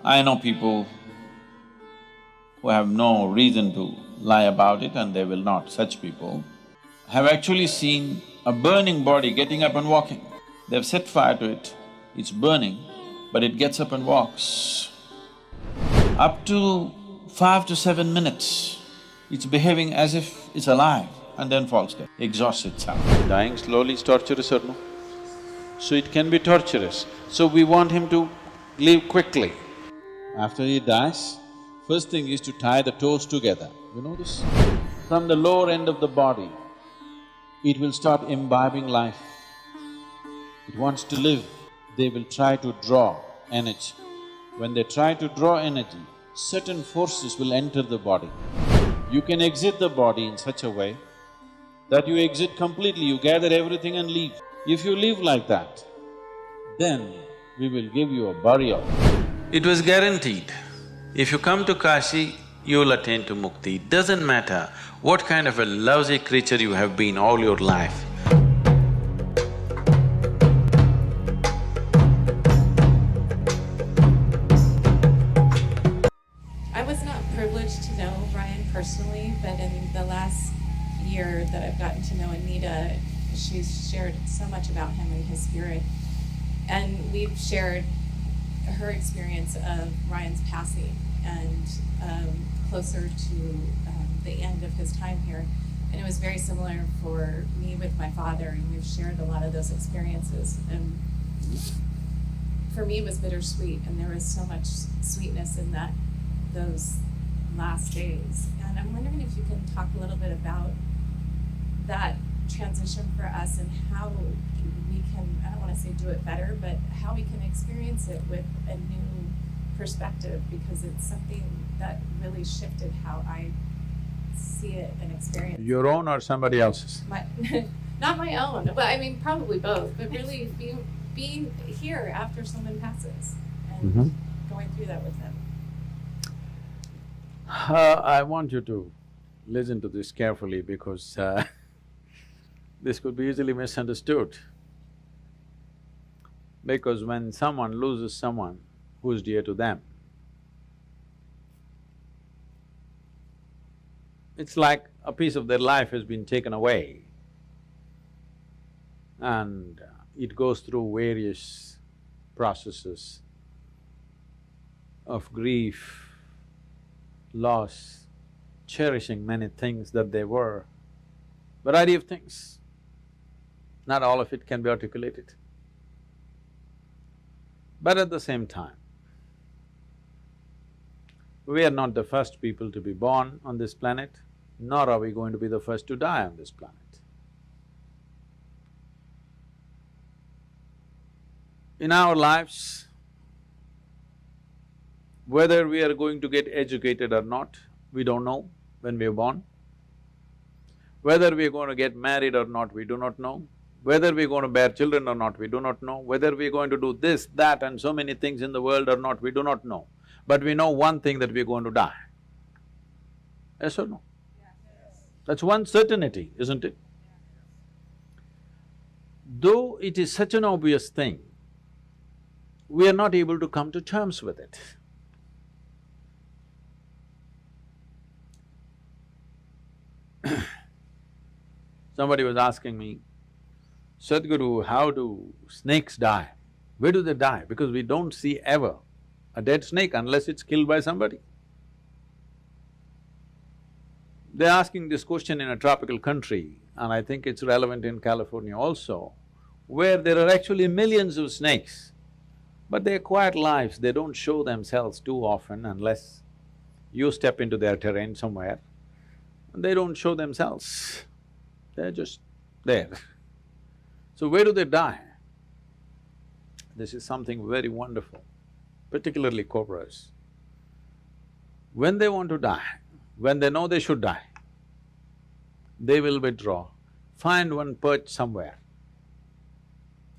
I know people who have no reason to lie about it and they will not, such people have actually seen a burning body getting up and walking. They've set fire to it, it's burning, but it gets up and walks. Up to 5 to 7 minutes, it's behaving as if it's alive and then falls dead, exhausts itself. Dying slowly is torturous or no? So it can be torturous. So we want him to leave quickly. After he dies, first thing is to tie the toes together. You know this? From the lower end of the body, it will start imbibing life. It wants to live. They will try to draw energy. When they try to draw energy, certain forces will enter the body. You can exit the body in such a way that you exit completely, you gather everything and leave. If you live like that, then we will give you a burial. It was guaranteed. If you come to Kashi, you will attain to mukti. It doesn't matter what kind of a lousy creature you have been all your life. I was not privileged to know Ryan personally, but in the last year that I've gotten to know Anita, she's shared so much about him and his spirit. And we've shared her experience of Ryan's passing and closer to the end of his time here. And it was very similar for me with my father, and we've shared a lot of those experiences. And for me, it was bittersweet, and there was so much sweetness in those last days. And I'm wondering if you can talk a little bit about that transition for us and how we can, I don't want to say do it better, but how we can experience it with a new perspective, because it's something that really shifted how I see it and experience it. Your own or somebody else's? Not my own, but I mean probably both, but really being here after someone passes and going through that with them. I want you to listen to this carefully because this could be easily misunderstood. Because when someone loses someone who's dear to them, it's like a piece of their life has been taken away and it goes through various processes of grief, loss, cherishing many things that they were, variety of things. Not all of it can be articulated. But at the same time, we are not the first people to be born on this planet, nor are we going to be the first to die on this planet. In our lives, whether we are going to get educated or not, we don't know when we are born. Whether we are going to get married or not, we do not know. Whether we're going to bear children or not, we do not know. Whether we're going to do this, that and so many things in the world or not, we do not know. But we know one thing, that we're going to die. Yes or no? Yes. That's one certainty, isn't it? Though it is such an obvious thing, we are not able to come to terms with it. Somebody was asking me, Sadhguru, how do snakes die? Where do they die? Because we don't see ever a dead snake unless it's killed by somebody. They're asking this question in a tropical country, and I think it's relevant in California also, where there are actually millions of snakes, but they're quiet lives, they don't show themselves too often unless you step into their terrain somewhere, and they don't show themselves, they're just there. So where do they die? This is something very wonderful, particularly cobras. When they want to die, when they know they should die, they will withdraw, find one perch somewhere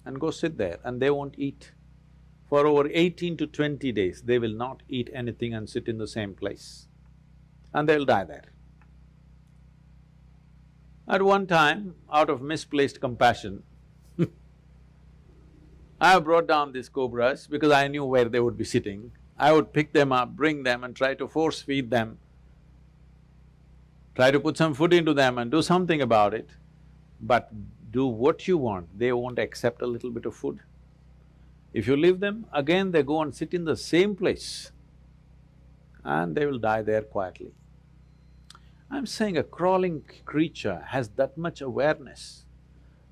and go sit there, and they won't eat. For over 18 to 20 days, they will not eat anything and sit in the same place, and they'll die there. At one time, out of misplaced compassion, I brought down these cobras because I knew where they would be sitting. I would pick them up, bring them and try to force feed them, try to put some food into them and do something about it. But do what you want, they won't accept a little bit of food. If you leave them, again they go and sit in the same place and they will die there quietly. I'm saying a crawling creature has that much awareness,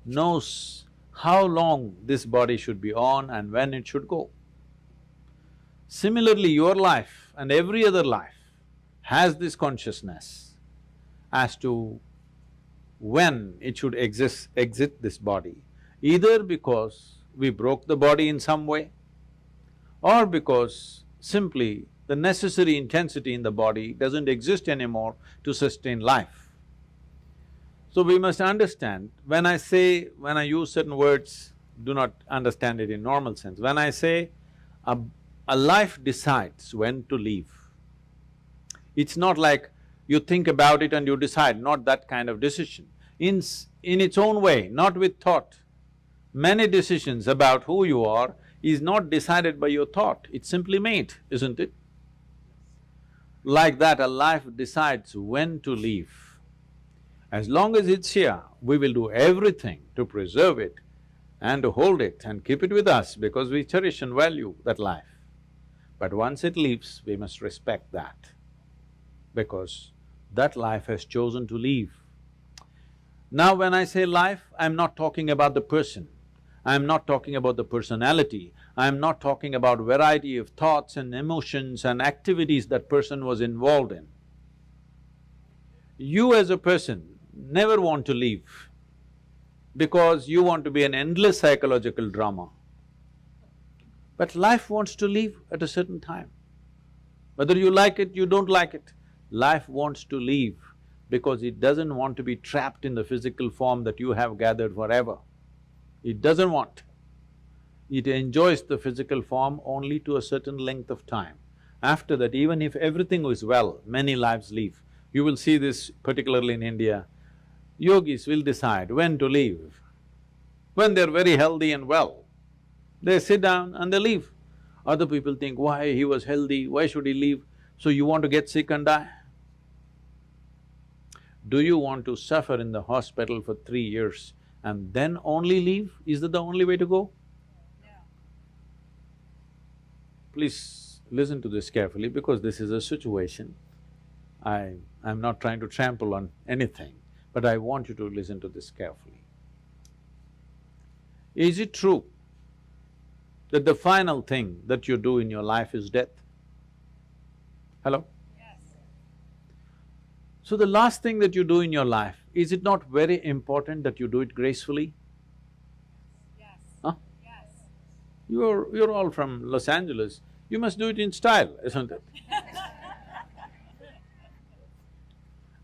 knows how long this body should be on and when it should go. Similarly, your life and every other life has this consciousness as to when it should exit this body, either because we broke the body in some way or because simply the necessary intensity in the body doesn't exist anymore to sustain life. So we must understand, when I use certain words, do not understand it in normal sense. When I say a life decides when to leave, it's not like you think about it and you decide, not that kind of decision. In its own way, not with thought. Many decisions about who you are is not decided by your thought, it's simply made, isn't it? Like that, a life decides when to leave. As long as it's here, we will do everything to preserve it and to hold it and keep it with us because we cherish and value that life. But once it leaves, we must respect that because that life has chosen to leave. Now when I say life, I'm not talking about the person, I'm not talking about the personality, I'm not talking about variety of thoughts and emotions and activities that person was involved in. You as a person never want to leave because you want to be an endless psychological drama. But life wants to leave at a certain time. Whether you like it, you don't like it, life wants to leave because it doesn't want to be trapped in the physical form that you have gathered forever. It doesn't want. It enjoys the physical form only to a certain length of time. After that, even if everything is well, many lives leave. You will see this particularly in India. Yogis will decide when to leave. When they're very healthy and well, they sit down and they leave. Other people think, why he was healthy, why should he leave? So you want to get sick and die? Do you want to suffer in the hospital for 3 years and then only leave? Is that the only way to go? No. Please listen to this carefully because this is a situation. I'm not trying to trample on anything, but I want you to listen to this carefully. Is it true that the final thing that you do in your life is death? Hello? Yes. So the last thing that you do in your life, is it not very important that you do it gracefully? Yes. Huh? Yes. You're all from Los Angeles, you must do it in style, isn't it?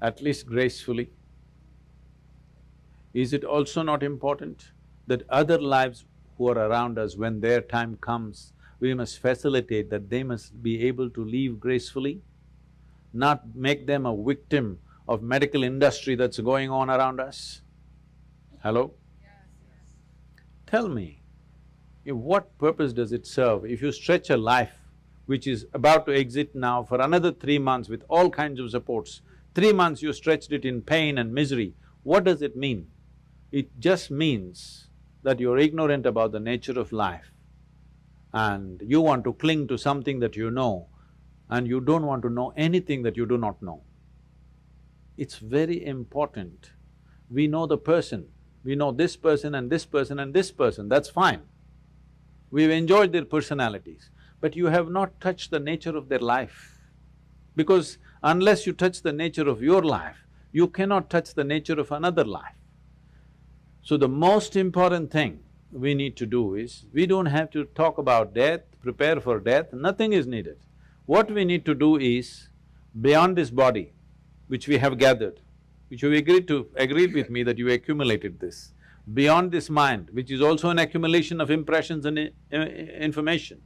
At least gracefully. Is it also not important that other lives who are around us, when their time comes, we must facilitate that they must be able to leave gracefully, not make them a victim of medical industry that's going on around us? Hello? Yes, yes. Tell me, what purpose does it serve if you stretch a life which is about to exit now for another 3 months with all kinds of supports, 3 months you stretched it in pain and misery, what does it mean? It just means that you're ignorant about the nature of life and you want to cling to something that you know and you don't want to know anything that you do not know. It's very important. We know the person, we know this person and this person and this person, that's fine. We've enjoyed their personalities, but you have not touched the nature of their life. Because unless you touch the nature of your life, you cannot touch the nature of another life. So the most important thing we need to do is, we don't have to talk about death, prepare for death, nothing is needed. What we need to do is, beyond this body, which we have gathered, which you agreed with me that you accumulated this, beyond this mind, which is also an accumulation of impressions and information,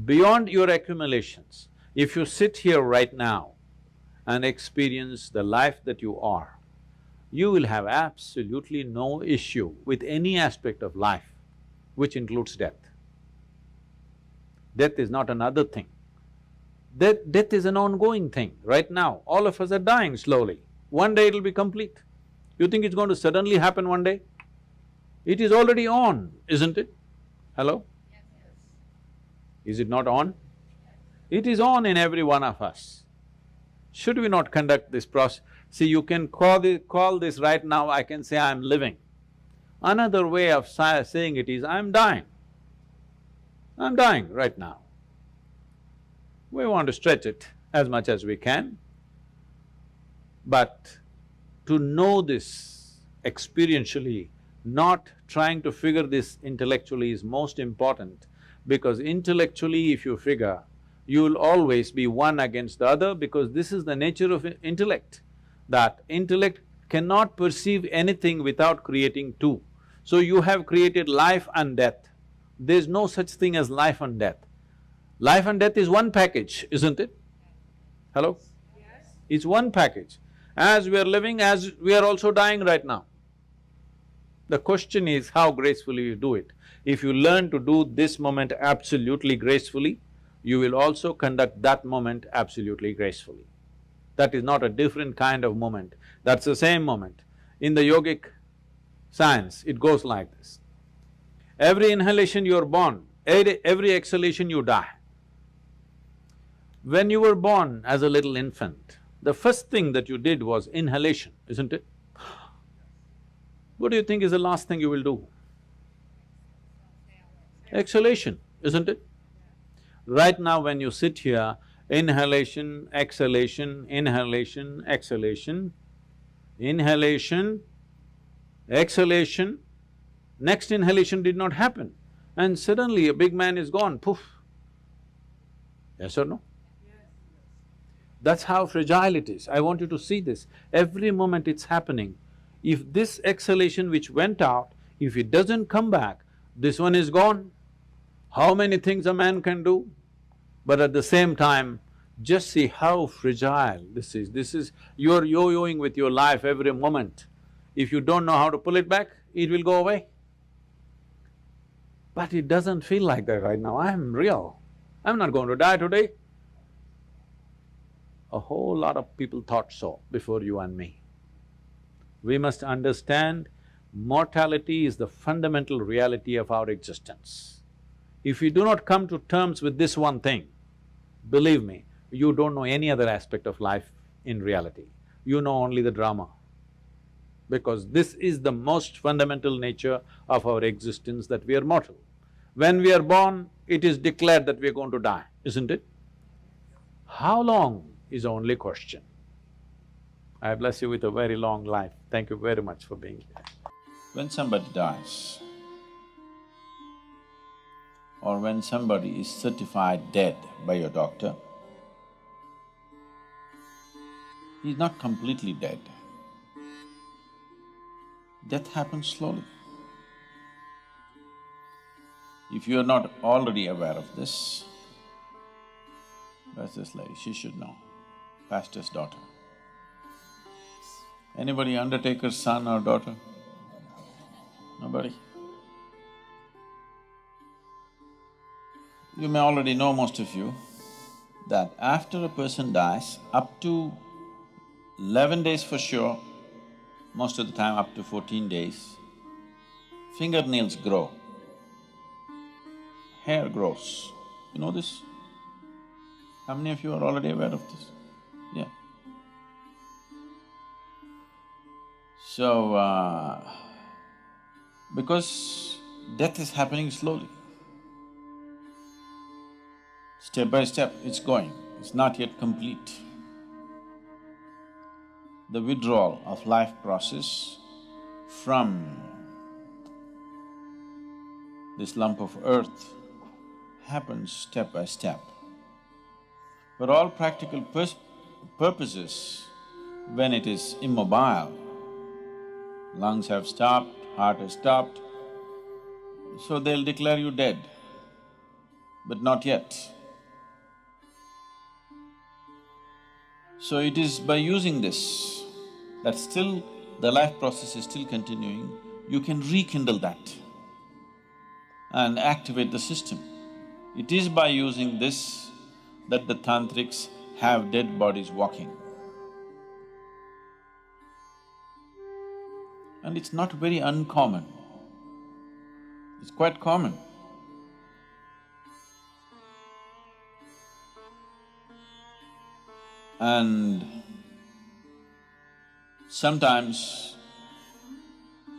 beyond your accumulations, if you sit here right now and experience the life that you are, you will have absolutely no issue with any aspect of life, which includes death. Death is not another thing. Death is an ongoing thing. Right now, all of us are dying slowly. One day it'll be complete. You think it's going to suddenly happen one day? It is already on, isn't it? Hello? Is it not on? It is on in every one of us. Should we not conduct this process? See, you can call this right now, I can say I'm living. Another way of saying it is, I'm dying. I'm dying right now. We want to stretch it as much as we can, but to know this experientially, not trying to figure this intellectually is most important, because intellectually if you figure, you will always be one against the other, because this is the nature of intellect, that intellect cannot perceive anything without creating two. So you have created life and death. There's no such thing as life and death. Life and death is one package, isn't it? Hello? Yes. It's one package. As we are living, as we are also dying right now. The question is how gracefully you do it. If you learn to do this moment absolutely gracefully, you will also conduct that moment absolutely gracefully. That is not a different kind of moment, that's the same moment. In the yogic science, it goes like this. Every inhalation you are born, every exhalation you die. When you were born as a little infant, the first thing that you did was inhalation, isn't it? What do you think is the last thing you will do? Exhalation, isn't it? Right now when you sit here, inhalation, exhalation, inhalation, exhalation, inhalation, exhalation, next inhalation did not happen, and suddenly a big man is gone, poof. Yes or no? That's how fragile it is. I want you to see this. Every moment it's happening. If this exhalation which went out, if it doesn't come back, this one is gone. How many things a man can do? But at the same time, just see how fragile this is. You're yo-yoing with your life every moment. If you don't know how to pull it back, it will go away. But it doesn't feel like that right now. I'm real. I'm not going to die today. A whole lot of people thought so before you and me. We must understand mortality is the fundamental reality of our existence. If you do not come to terms with this one thing, believe me, you don't know any other aspect of life in reality. You know only the drama. Because this is the most fundamental nature of our existence, that we are mortal. When we are born, it is declared that we are going to die, isn't it? How long is the only question. I bless you with a very long life. Thank you very much for being here. When somebody dies, or when somebody is certified dead by your doctor, he's not completely dead. Death happens slowly. If you are not already aware of this, that's this lady, she should know, pastor's daughter. Anybody undertaker's son or daughter? Nobody? You may already know, most of you, that after a person dies, up to 11 days for sure, most of the time up to 14 days, fingernails grow, hair grows. You know this? How many of you are already aware of this? Yeah. So, because death is happening slowly, step by step it's going, it's not yet complete. The withdrawal of life process from this lump of earth happens step by step. For all practical purposes, when it is immobile, lungs have stopped, heart has stopped, so they'll declare you dead, but not yet. So it is by using this, that still the life process is still continuing, you can rekindle that and activate the system. It is by using this that the tantrics have dead bodies walking. And it's not very uncommon, it's quite common. And sometimes,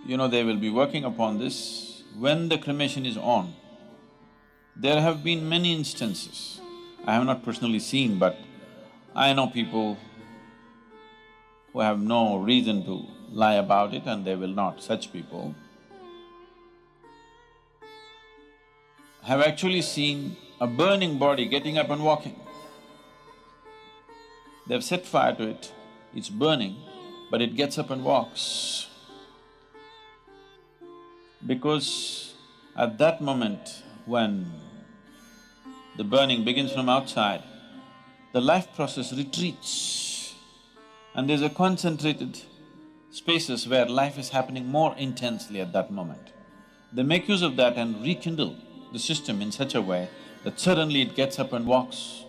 they will be working upon this. When the cremation is on, there have been many instances. I have not personally seen, but I know people who have no reason to lie about it and they will not. Such people have actually seen a burning body getting up and walking. They've set fire to it, it's burning, but it gets up and walks. Because at that moment when the burning begins from outside, the life process retreats and there's a concentrated spaces where life is happening more intensely at that moment. They make use of that and rekindle the system in such a way that suddenly it gets up and walks.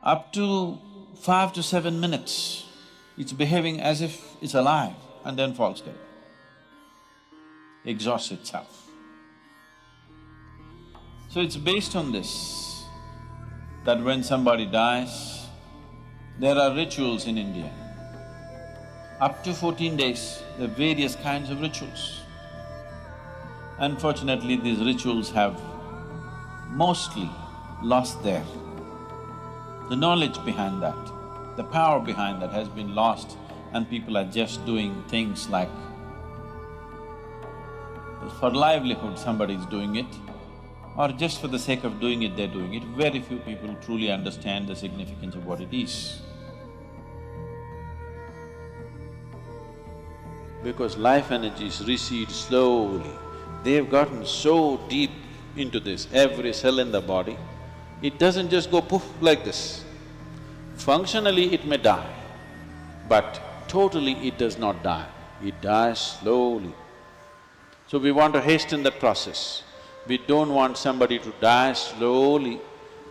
Up to 5 to 7 minutes, it's behaving as if it's alive and then falls dead, exhausts itself. So it's based on this, that when somebody dies, there are rituals in India. Up to 14 days, there are various kinds of rituals. Unfortunately, these rituals have mostly lost the knowledge behind that, the power behind that has been lost, and people are just doing things like for livelihood somebody is doing it, or just for the sake of doing it, they're doing it. Very few people truly understand the significance of what it is. Because life energies recede slowly, they've gotten so deep into this, every cell in the body, it doesn't just go poof like this. Functionally it may die, but totally it does not die, it dies slowly. So we want to hasten that process. We don't want somebody to die slowly.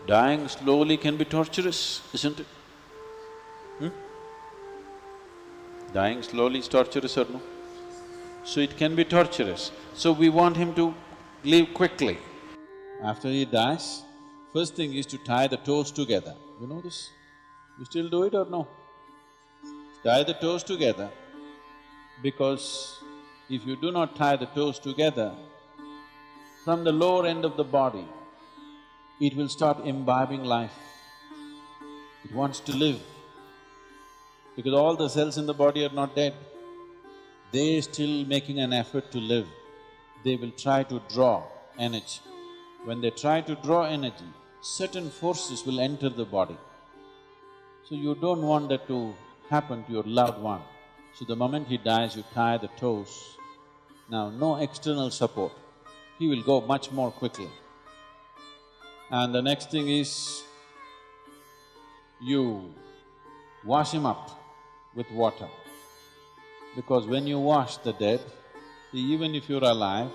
Dying slowly can be torturous, isn't it? Dying slowly is torturous or no? So it can be torturous. So we want him to leave quickly. After he dies, first thing is to tie the toes together. You know this? You still do it or no? Tie the toes together, because if you do not tie the toes together, from the lower end of the body, it will start imbibing life. It wants to live, because all the cells in the body are not dead. They're still making an effort to live. They will try to draw energy. When they try to draw energy, certain forces will enter the body. So you don't want that to happen to your loved one. So the moment he dies, you tie the toes. Now, no external support, he will go much more quickly. And the next thing is, you wash him up with water. Because when you wash the dead, even if you're alive,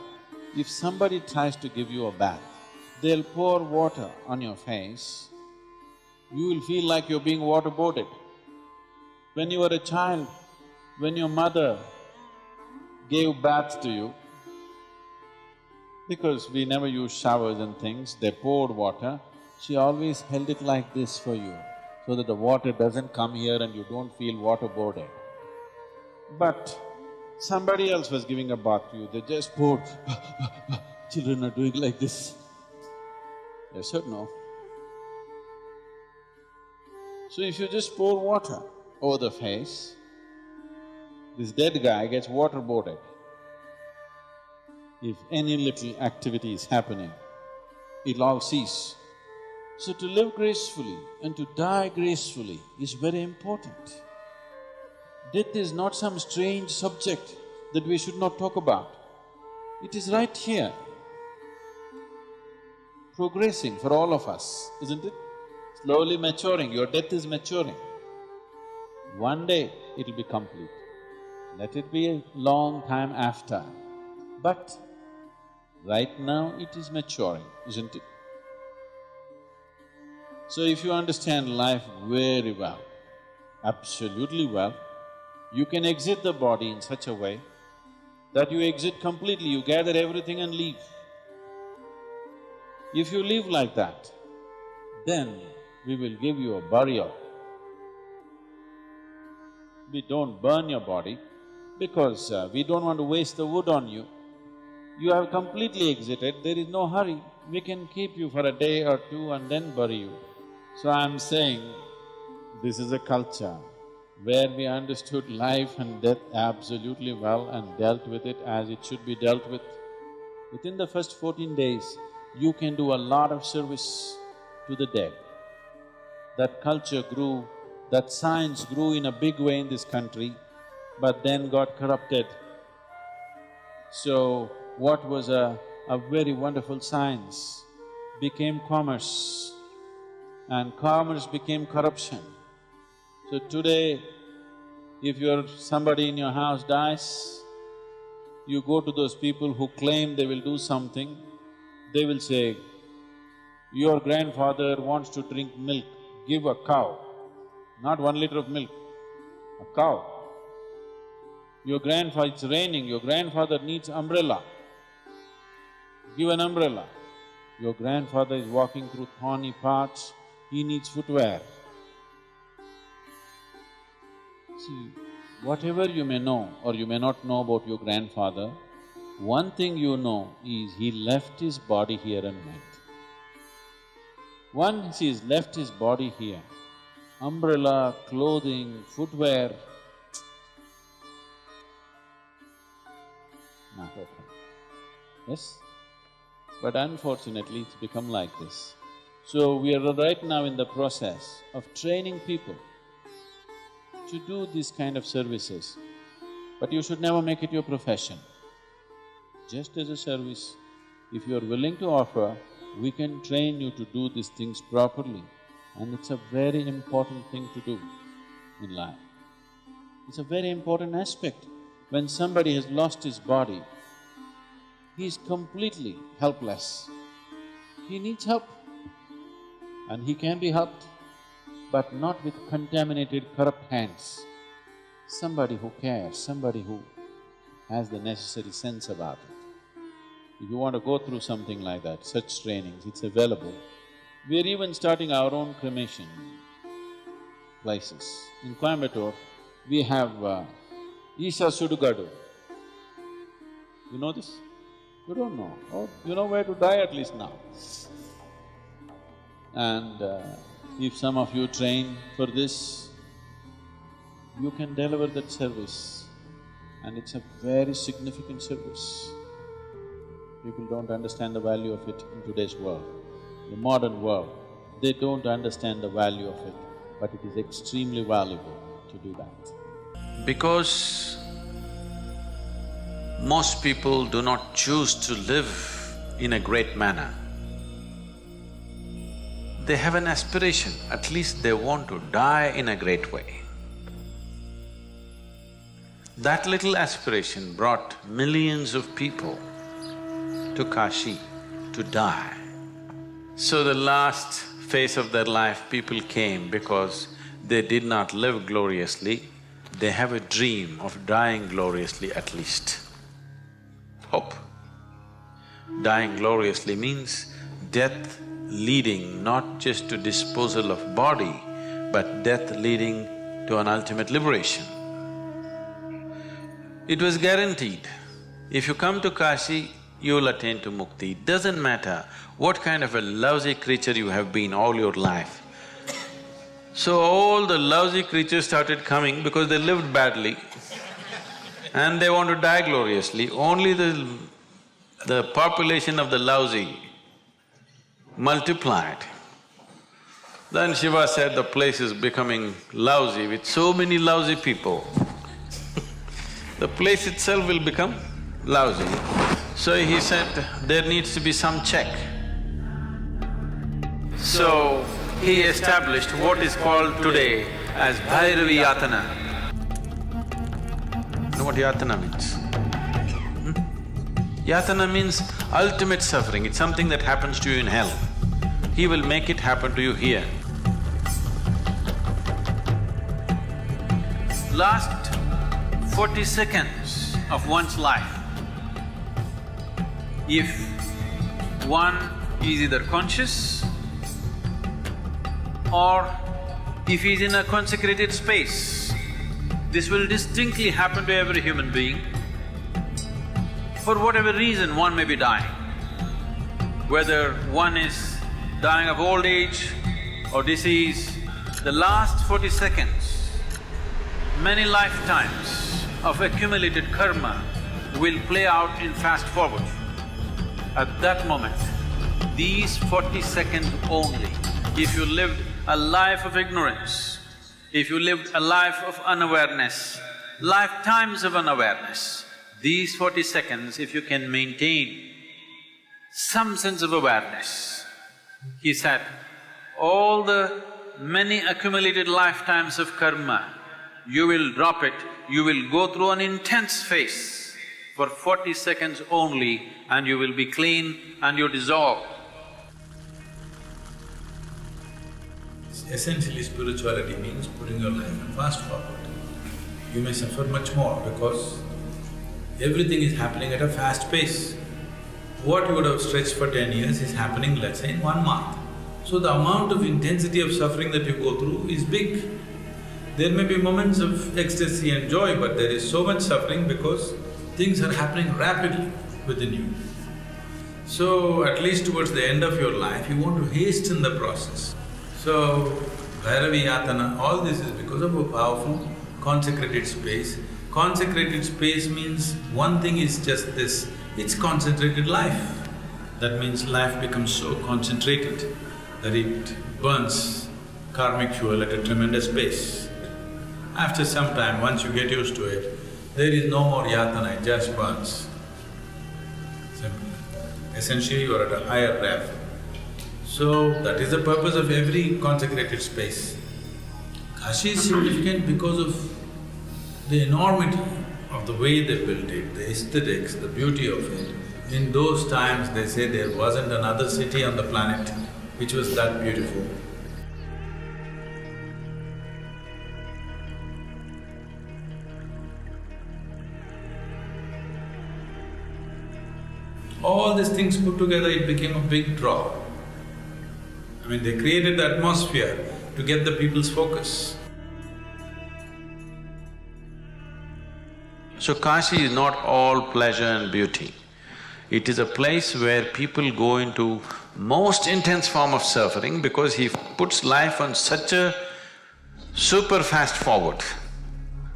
if somebody tries to give you a bath, they'll pour water on your face, you will feel like you're being waterboarded. When you were a child, when your mother gave baths to you, because we never used showers and things, they poured water, she always held it like this for you, so that the water doesn't come here and you don't feel waterboarded. But somebody else was giving a bath to you, they just poured, children are doing like this. Yes or no? So if you just pour water over the face, this dead guy gets waterboarded. If any little activity is happening, it'll all cease. So to live gracefully and to die gracefully is very important. Death is not some strange subject that we should not talk about. It is right here, progressing for all of us, isn't it? Slowly maturing, your death is maturing. One day it'll be complete. Let it be a long time after, but right now it is maturing, isn't it? So if you understand life very well, absolutely well, you can exit the body in such a way that you exit completely, you gather everything and leave. If you live like that, then we will give you a burial. We don't burn your body because we don't want to waste the wood on you. You have completely exited, there is no hurry. We can keep you for a day or two and then bury you. So I'm saying, this is a culture where we understood life and death absolutely well and dealt with it as it should be dealt with. Within the first 14 days, you can do a lot of service to the dead. That culture grew, that science grew in a big way in this country, but then got corrupted. So, what was a very wonderful science became commerce, and commerce became corruption. So today, if somebody in your house dies, you go to those people who claim they will do something, they will say, your grandfather wants to drink milk, give a cow, not 1 liter of milk, a cow. It's raining, your grandfather needs umbrella, give an umbrella. Your grandfather is walking through thorny paths, he needs footwear. See, whatever you may know or you may not know about your grandfather, one thing you know is he left his body here and went. Once he's left his body here, umbrella, clothing, footwear, not okay. Yes? But unfortunately, it's become like this. So we are right now in the process of training people to do these kind of services, but you should never make it your profession. Just as a service, if you are willing to offer, we can train you to do these things properly, and it's a very important thing to do in life. It's a very important aspect. When somebody has lost his body, he is completely helpless. He needs help, and he can be helped, but not with contaminated, corrupt hands. Somebody who cares, somebody who has the necessary sense about it. If you want to go through something like that, such trainings, it's available. We're even starting our own cremation places. In Coimbatore, we have Isha Sudugadu. You know this? You don't know. Oh, you know where to die at least now. And if some of you train for this, you can deliver that service, and it's a very significant service. People don't understand the value of it in today's world. The modern world, they don't understand the value of it, but it is extremely valuable to do that. Because most people do not choose to live in a great manner, they have an aspiration, at least they want to die in a great way. That little aspiration brought millions of people to Kashi to die. So the last phase of their life, people came because they did not live gloriously, they have a dream of dying gloriously at least. Hope. Dying gloriously means death leading not just to disposal of body, but death leading to an ultimate liberation. It was guaranteed, if you come to Kashi, you will attain to mukti. It doesn't matter what kind of a lousy creature you have been all your life. So all the lousy creatures started coming because they lived badly and they want to die gloriously. Only the population of the lousy multiplied. Then Shiva said, the place is becoming lousy with so many lousy people. The place itself will become lousy. So he said, there needs to be some check. So he established what is called today as Bhairavi Yatana. You know what Yatana means? Yatana means ultimate suffering, it's something that happens to you in hell. he will make it happen to you here. Last 40 seconds of one's life, if one is either conscious or if he's in a consecrated space, this will distinctly happen to every human being. For whatever reason, one may be dying. Whether one is dying of old age or disease, the last 40 seconds, many lifetimes of accumulated karma will play out in fast forward. At that moment, these 40 seconds only, if you lived a life of ignorance, if you lived a life of unawareness, lifetimes of unawareness, these 40 seconds, if you can maintain some sense of awareness, he said, all the many accumulated lifetimes of karma, you will drop it, you will go through an intense phase for 40 seconds only and you will be clean and you dissolve. Essentially, spirituality means putting your life in fast forward. You may suffer much more because everything is happening at a fast pace. What you would have stretched for 10 years is happening, let's say, in 1 month. So the amount of intensity of suffering that you go through is big. There may be moments of ecstasy and joy, but there is so much suffering because things are happening rapidly within you. So at least towards the end of your life, you want to hasten the process. So, Bhairavi Yatana, all this is because of a powerful consecrated space. Consecrated space means one thing is just this, it's concentrated life. That means life becomes so concentrated that it burns karmic fuel at a tremendous pace. After some time, once you get used to it, there is no more yatana, it just burns. Simple. Essentially, you are at a higher rev. So, that is the purpose of every consecrated space. Kashi is significant because of the enormity of the way they built it, the aesthetics, the beauty of it. In those times, they say there wasn't another city on the planet which was that beautiful. All these things put together, it became a big draw. I mean, they created the atmosphere to get the people's focus. So Kashi is not all pleasure and beauty. It is a place where people go into most intense form of suffering because he puts life on such a super fast forward.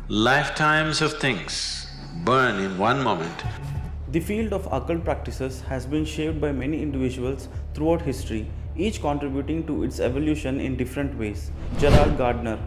Lifetimes of things burn in one moment. The field of occult practices has been shaped by many individuals throughout history, each contributing to its evolution in different ways. Gerald Gardner,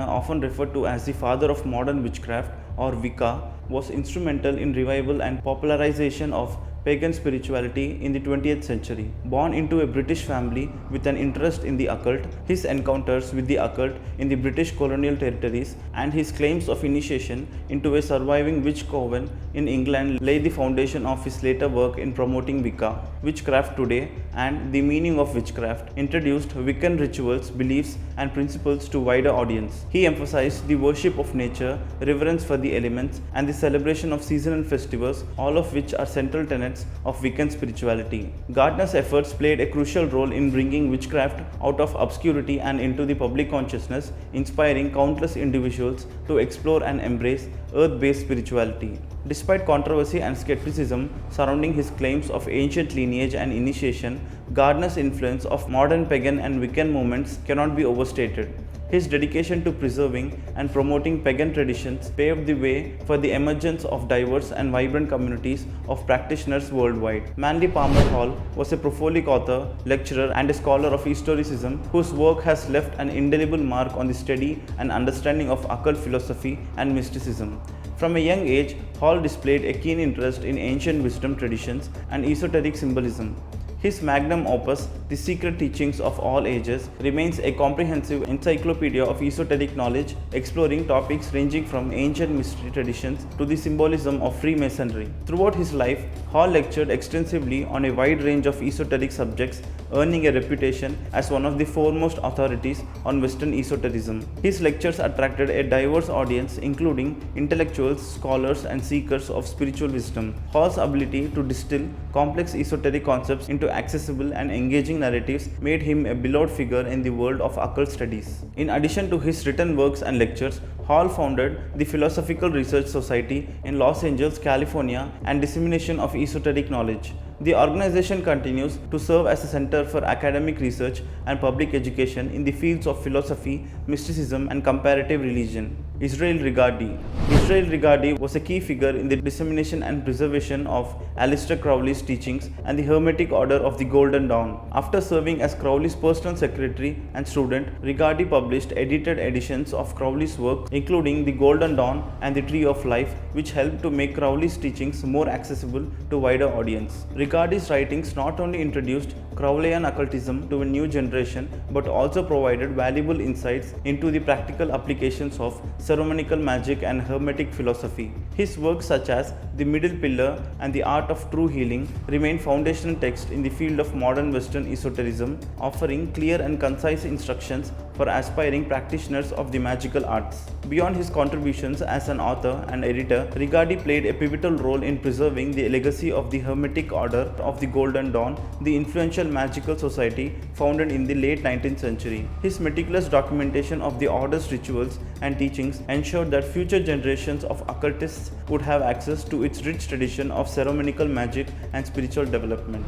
often referred to as the father of modern witchcraft or Wicca, was instrumental in revival and popularization of pagan spirituality in the 20th century. Born into a British family with an interest in the occult, his encounters with the occult in the British colonial territories and his claims of initiation into a surviving witch coven in England lay the foundation of his later work in promoting Wicca, Witchcraft Today, and The Meaning of Witchcraft, introduced Wiccan rituals, beliefs, and principles to wider audience. He emphasized the worship of nature, reverence for the elements, and the celebration of seasonal festivals, all of which are central tenets of Wiccan spirituality. Gardner's efforts played a crucial role in bringing witchcraft out of obscurity and into the public consciousness, inspiring countless individuals to explore and embrace earth-based spirituality. Despite controversy and skepticism surrounding his claims of ancient lineage and initiation, Gardner's influence of modern pagan and Wiccan movements cannot be overstated. His dedication to preserving and promoting pagan traditions paved the way for the emergence of diverse and vibrant communities of practitioners worldwide. Manly Palmer Hall was a prolific author, lecturer, and a scholar of historicism whose work has left an indelible mark on the study and understanding of occult philosophy and mysticism. From a young age, Hall displayed a keen interest in ancient wisdom traditions and esoteric symbolism. His magnum opus, The Secret Teachings of All Ages, remains a comprehensive encyclopedia of esoteric knowledge, exploring topics ranging from ancient mystery traditions to the symbolism of Freemasonry. Throughout his life, Hall lectured extensively on a wide range of esoteric subjects, earning a reputation as one of the foremost authorities on Western esotericism. His lectures attracted a diverse audience including intellectuals, scholars and seekers of spiritual wisdom. Hall's ability to distill complex esoteric concepts into accessible and engaging narratives made him a beloved figure in the world of occult studies. In addition to his written works and lectures, Hall founded the Philosophical Research Society in Los Angeles, California, and dissemination of esoteric knowledge. The organization continues to serve as a center for academic research and public education in the fields of philosophy, mysticism, and comparative religion. Israel Regardie was a key figure in the dissemination and preservation of Aleister Crowley's teachings and the Hermetic Order of the Golden Dawn. After serving as Crowley's personal secretary and student, Regardie published edited editions of Crowley's work, including the Golden Dawn and the Tree of Life, which helped to make Crowley's teachings more accessible to wider audience. Regardie's writings not only introduced Crowleyan occultism to a new generation, but also provided valuable insights into the practical applications of ceremonial magic and hermetic philosophy. His works such as The Middle Pillar and The Art of True Healing remain foundational texts in the field of modern Western esotericism, offering clear and concise instructions for aspiring practitioners of the magical arts. Beyond his contributions as an author and editor, Regardie played a pivotal role in preserving the legacy of the Hermetic Order of the Golden Dawn, the influential magical society founded in the late 19th century. His meticulous documentation of the order's rituals and teachings ensured that future generations of occultists would have access to its rich tradition of ceremonial magic and spiritual development.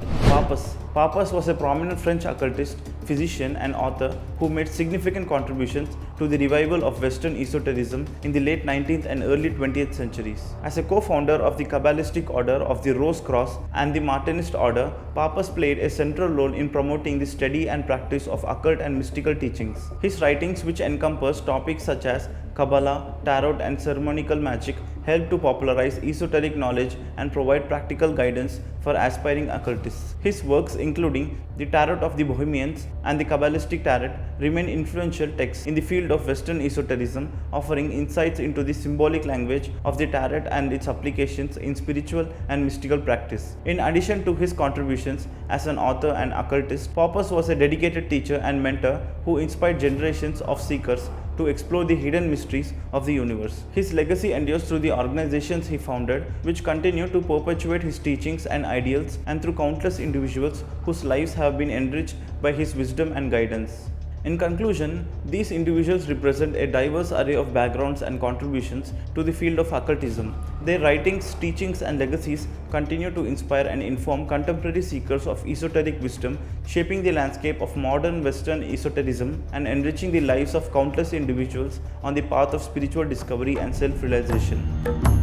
Papus was a prominent French occultist, physician and author who made significant contributions to the revival of Western esotericism in the late 19th and early 20th centuries. As a co-founder of the Kabbalistic Order of the Rose Cross and the Martinist Order, Papus played a central role in promoting the study and practice of occult and mystical teachings. His writings, which encompass topics such as Kabbalah, Tarot and ceremonial magic, helped to popularize esoteric knowledge and provide practical guidance for aspiring occultists. His works, including the Tarot of the Bohemians and the Kabbalistic Tarot, remain influential texts in the field of Western esotericism, offering insights into the symbolic language of the Tarot and its applications in spiritual and mystical practice. In addition to his contributions as an author and occultist, Papus was a dedicated teacher and mentor who inspired generations of seekers to explore the hidden mysteries of the universe. His legacy endures through the organizations he founded, which continue to perpetuate his teachings and ideals, and through countless individuals whose lives have been enriched by his wisdom and guidance. In conclusion, these individuals represent a diverse array of backgrounds and contributions to the field of occultism. Their writings, teachings, and legacies continue to inspire and inform contemporary seekers of esoteric wisdom, shaping the landscape of modern Western esotericism and enriching the lives of countless individuals on the path of spiritual discovery and self-realization.